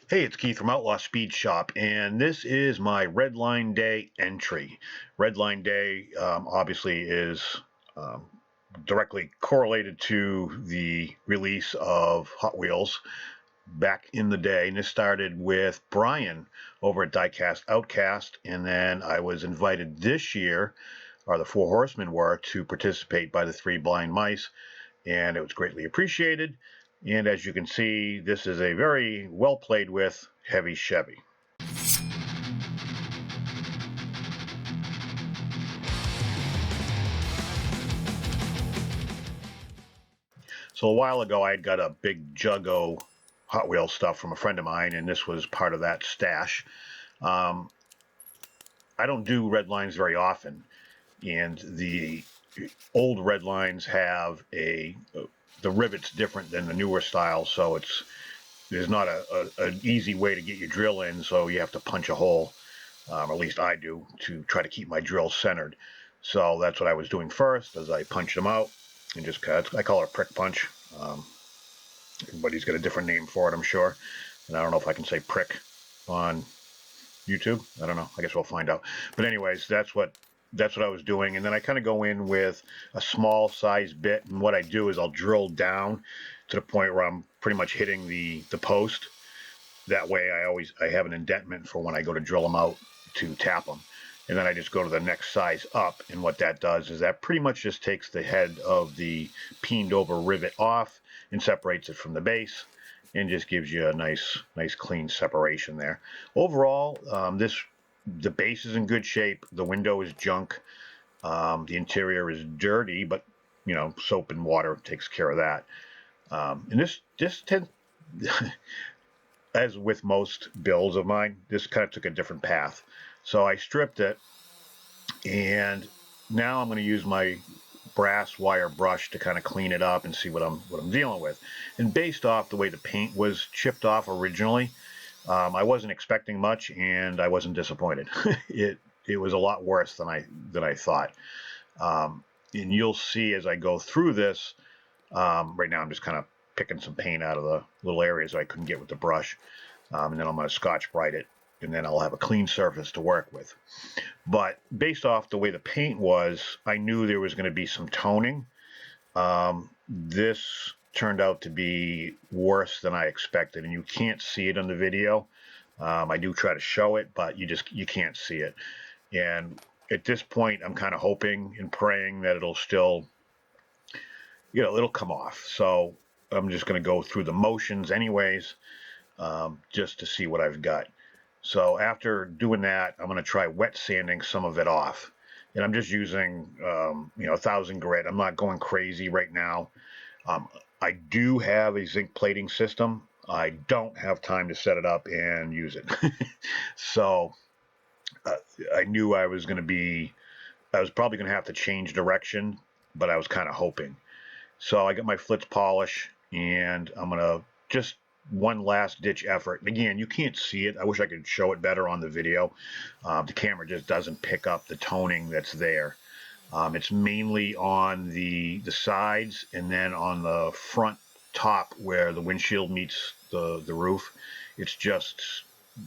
Hey, it's Keith from Outlaw Speed Shop, and this is my Redline Day entry. Redline Day obviously is directly correlated to the release of Hot Wheels back in the day. And this started with Brian over at Diecast Outcast, and then I was invited this year, or the Four Horsemen were, to participate by the Three Blind Mice, and it was greatly appreciated. And as you can see, this is a very well played with heavy Chevy. So a while ago, I had got a big jug of Hot Wheels stuff from a friend of mine, and this was part of that stash. I don't do red lines very often, and the old red lines have the rivets different than the newer style, so there's not an easy way to get your drill in, so you have to punch a hole. At least I do, to try to keep my drill centered. So that's what I was doing first, as I punched them out and just cut. I call it a prick punch. Everybody's got a different name for it, I'm sure. And I don't know if I can say prick on YouTube. I don't know. I guess we'll find out. But anyways, that's what I was doing. And then I kind of go in with a small size bit, and what I do is I'll drill down to the point where I'm pretty much hitting the post. That way I have an indentment for when I go to drill them out to tap them. And then I just go to the next size up, and what that does is that pretty much just takes the head of the peened over rivet off and separates it from the base, and just gives you a nice clean separation there. Overall, the base is in good shape. The window is junk. The interior is dirty, but soap and water takes care of that. And this tends as with most builds of mine, this kind of took a different path. So I stripped it, and now I'm going to use my brass wire brush to kind of clean it up and see what I'm dealing with. And based off the way the paint was chipped off originally, I wasn't expecting much, and I wasn't disappointed. It was a lot worse than I thought. And you'll see as I go through this. Right now I'm just kind of picking some paint out of the little areas I couldn't get with the brush, and then I'm going to Scotch-Brite it, and then I'll have a clean surface to work with. But based off the way the paint was, I knew there was going to be some toning. This turned out to be worse than I expected, and you can't see it on the video. I do try to show it, but you can't see it. And at this point, I'm kind of hoping and praying that it'll still, it'll come off. So I'm just going to go through the motions anyways, just to see what I've got. So after doing that, I'm going to try wet sanding some of it off. And I'm just using, 1,000 grit. I'm not going crazy right now. I do have a zinc plating system. I don't have time to set it up and use it. So I knew I was probably going to have to change direction, but I was kind of hoping. So I got my Flitz polish, and I'm going to just one last ditch effort. Again, you can't see it. I wish I could show it better on the video. The camera just doesn't pick up the toning that's there. It's mainly on the sides, and then on the front top where the windshield meets the roof. It's just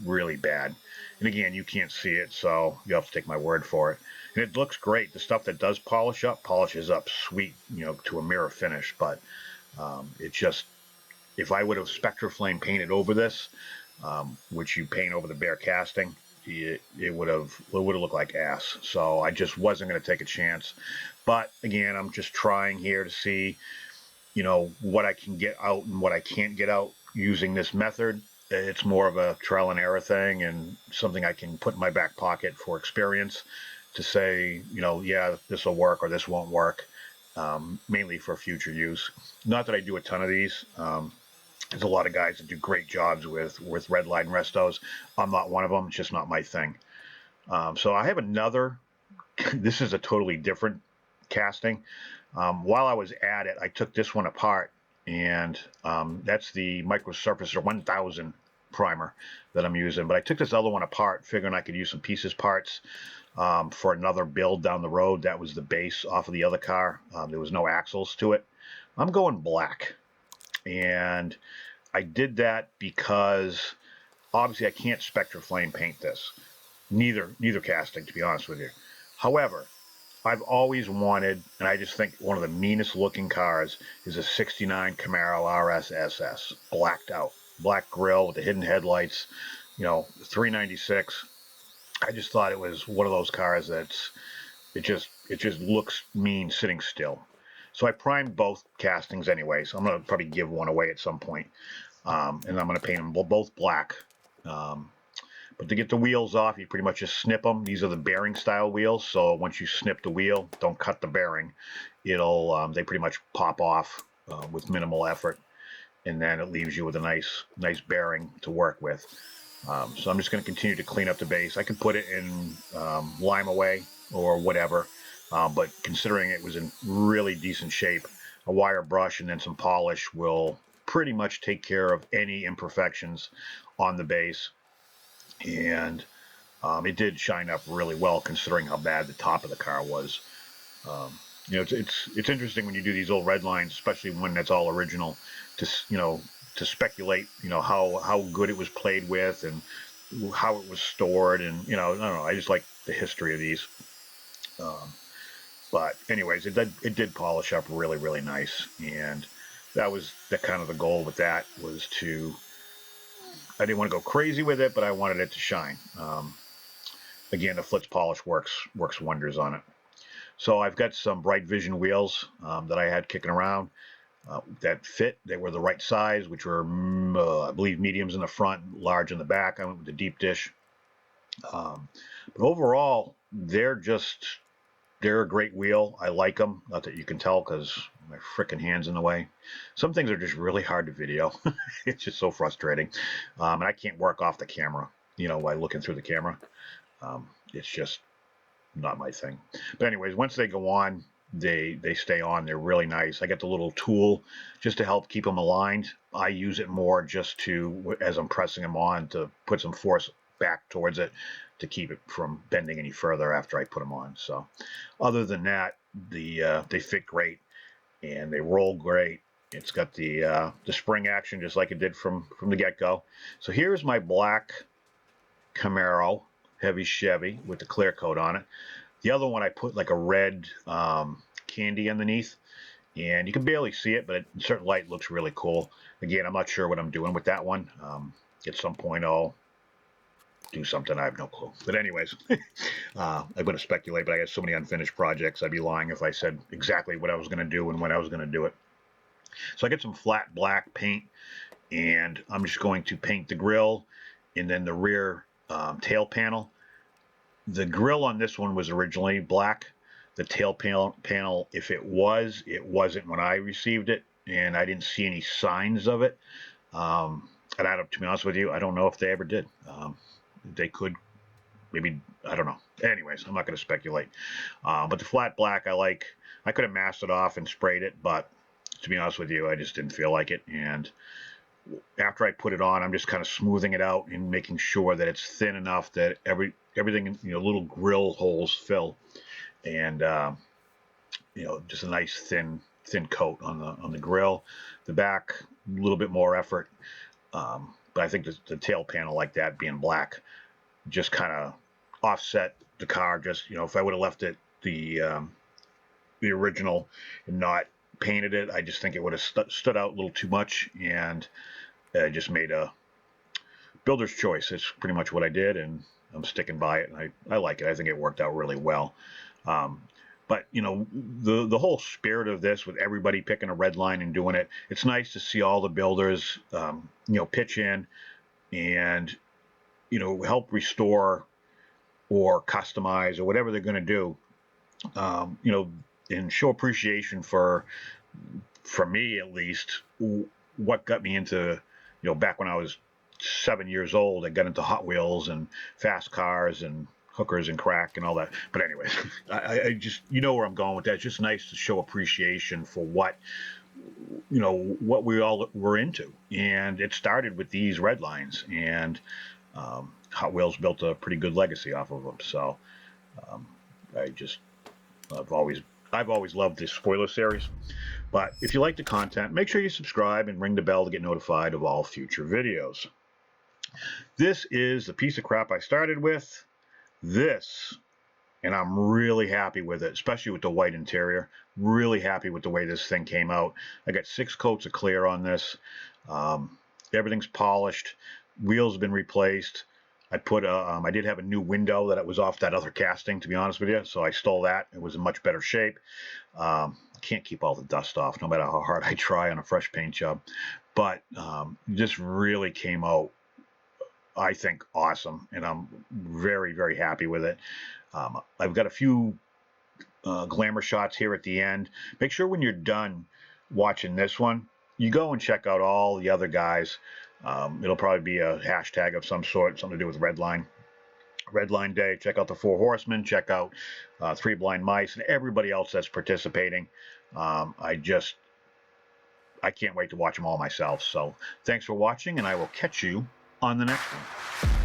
really bad. And again, you can't see it, so you have to take my word for it. And it looks great. The stuff that does polishes up sweet, to a mirror finish. But it just, if I would have Spectraflame painted over this, which you paint over the bare casting, it would have looked like ass. So I just wasn't going to take a chance. But again, I'm just trying here to see, what I can get out and what I can't get out using this method. It's more of a trial and error thing, and something I can put in my back pocket for experience to say, yeah, this will work or this won't work, mainly for future use. Not that I do a ton of these. There's a lot of guys that do great jobs with Redline restos. I'm not one of them. It's just not my thing. So I have another. This is a totally different casting. While I was at it, I took this one apart, and that's the Micro Surfacer 1000 primer that I'm using. But I took this other one apart, figuring I could use some pieces parts for another build down the road. That was the base off of the other car. There was no axles to it. I'm going black, and I did that because Obviously, I can't Spectra Flame paint this. Neither casting, to be honest with you. However, I've always wanted, and I just think one of the meanest looking cars is a 69 Camaro RS blacked out. Black grille with the hidden headlights, 396. I just thought it was one of those cars it just looks mean sitting still. So I primed both castings anyway, so I'm going to probably give one away at some point. And I'm going to paint them both black. But to get the wheels off, you pretty much just snip them. These are the bearing style wheels, so once you snip the wheel, don't cut the bearing. They pretty much pop off with minimal effort, and then it leaves you with a nice bearing to work with. So I'm just going to continue to clean up the base. I could put it in lime away or whatever, but considering it was in really decent shape, a wire brush and then some polish will pretty much take care of any imperfections on the base. And it did shine up really well considering how bad the top of the car was. It's interesting when you do these old red lines, especially when it's all original, to speculate, how good it was played with and how it was stored, and I don't know. I just like the history of these. But anyways, it did polish up really, really nice, and that was the kind of the goal with that was to. I didn't want to go crazy with it, but I wanted it to shine. Again, the Flitz polish works wonders on it. So I've got some Bright Vision wheels that I had kicking around that fit. They were the right size, which were, I believe, mediums in the front, large in the back. I went with the deep dish. But overall, they're a great wheel. I like them. Not that you can tell because my frickin' hand's in the way. Some things are just really hard to video. It's just so frustrating. And I can't work off the camera, by looking through the camera. It's just not my thing. But anyways, once they go on, they stay on. They're really nice. I got the little tool just to help keep them aligned. I use it more just to, as I'm pressing them on, to put some force back towards it to keep it from bending any further after I put them on. So other than that, they fit great and they roll great. It's got the spring action just like it did from the get-go. So here's my black Camaro heavy Chevy with the clear coat on it. The other one I put like a red candy underneath, and you can barely see it, but in certain light it looks really cool. Again, I'm not sure what I'm doing with that one. At some point I'll do something. I have no clue. But anyways, I'm going to speculate, but I got so many unfinished projects. I'd be lying if I said exactly what I was going to do and when I was going to do it. So I get some flat black paint, and I'm just going to paint the grille and then the rear tail panel. The grille on this one was originally black. The tail panel, if it wasn't when I received it, and I didn't see any signs of it. And to be honest with you, I don't know if they ever did. They could, maybe, I don't know. Anyways, I'm not going to speculate. But the flat black, I could have masked it off and sprayed it, but to be honest with you, I just didn't feel like it. And after I put it on, I'm just kind of smoothing it out and making sure that it's thin enough that everything, little grill holes fill, and just a nice thin coat on the grill. The back, a little bit more effort, but I think the tail panel like that being black just kind of offset the car. Just if I would have left it the original and not painted it, I just think it would have stood out a little too much, and just made a builder's choice. It's pretty much what I did, and I'm sticking by it, and I like it. I think it worked out really well. But the whole spirit of this, with everybody picking a red line and doing it, it's nice to see all the builders pitch in and help restore or customize or whatever they're going to do, and show appreciation for me at least, what got me into, back when I was 7 years old. I got into Hot Wheels and fast cars and hookers and crack and all that. But anyways, I just, where I'm going with that. It's just nice to show appreciation for what we all were into. And it started with these red lines, and Hot Wheels built a pretty good legacy off of them. So I've always loved the spoiler series. But if you like the content, make sure you subscribe and ring the bell to get notified of all future videos. This is the piece of crap I started with. This, and I'm really happy with it, especially with the white interior. Really happy with the way this thing came out. I got 6 coats of clear on this. Everything's polished. Wheels have been replaced. I did have a new window that was off that other casting, to be honest with you, so I stole that. It was in much better shape. Can't keep all the dust off, no matter how hard I try on a fresh paint job. But this really came out, I think, awesome, and I'm very, very happy with it. I've got a few glamour shots here at the end. Make sure when you're done watching this one, you go and check out all the other guys. It'll probably be a hashtag of some sort, something to do with Redline Day. Check out the 4 Horsemen. Check out 3 Blind Mice and everybody else that's participating. I can't wait to watch them all myself. So thanks for watching, and I will catch you on the next one.